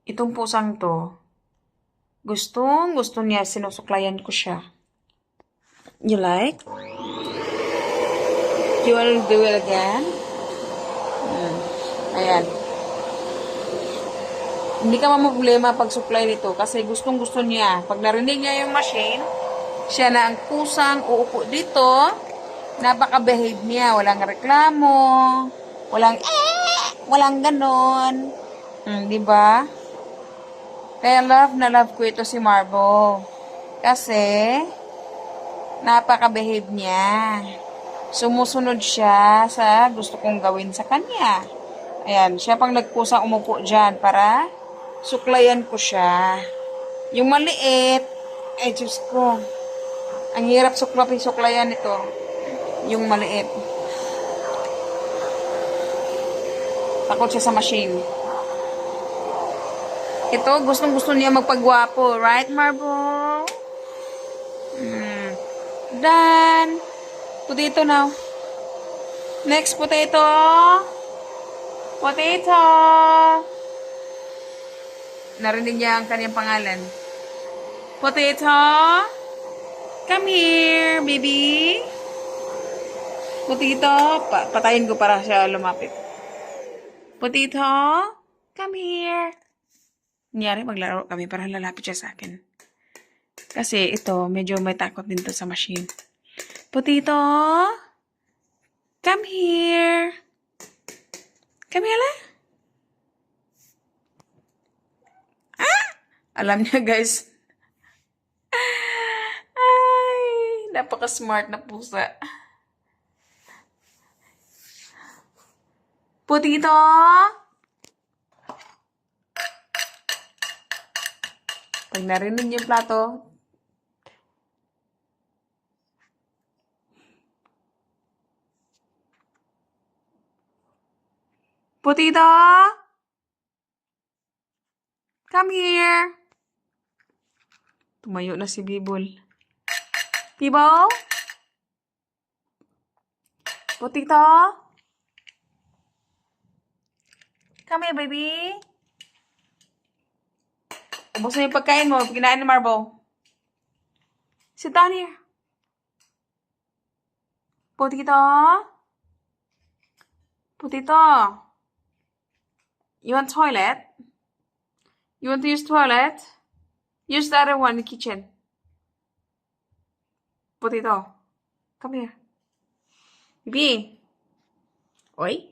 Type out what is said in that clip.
Itong pusang to, gusto niya, sinusuklayan ko siya. You like? You will do it again? Ayan. Hindi ka problema pag suklay nito kasi gustong-gusto niya. Pag narinig niya yung machine, siya na ang kusang uupo dito. Napaka-behave niya. Walang reklamo. Walang ganon. Di ba? Kaya love na love ko ito si Marbo. Kasi, napaka-behave niya. Sumusunod siya sa gusto kong gawin sa kanya. Ayan, siya pang nagkusang umupo dyan para suklayan ko siya. Yung maliit, ay Diyos ko, ang hirap suklayan ito. Yung maliit. Takot siya sa machine. Ito, gustong-gusto niya magpagwapo. Right, Marble? Done. Potato now. Next, potato. Potato. Narinig niya ang kanyang pangalan. Potato. Come here, baby. Potato. Patayin ko para siya lumapit. Potato. Come here. Nangyari, maglaro kami para lalapit siya sa akin. Kasi ito, medyo may takot din to sa machine. Potato. Come here. Come here, la. Alam niya, guys. Ay, napaka-smart na pusa. Potato. Pag narinig niyo yung plato, Potato. Come here. Tumayo na si Bibol. Bibol? Potato? Come here, baby. Ubos na yung pagkain mo. Kinain ni Marbo. Sit down here. Potato? Potato? You want toilet? You want to use toilet? Use the other one in the kitchen. Potato. Come here. Baby. Oi?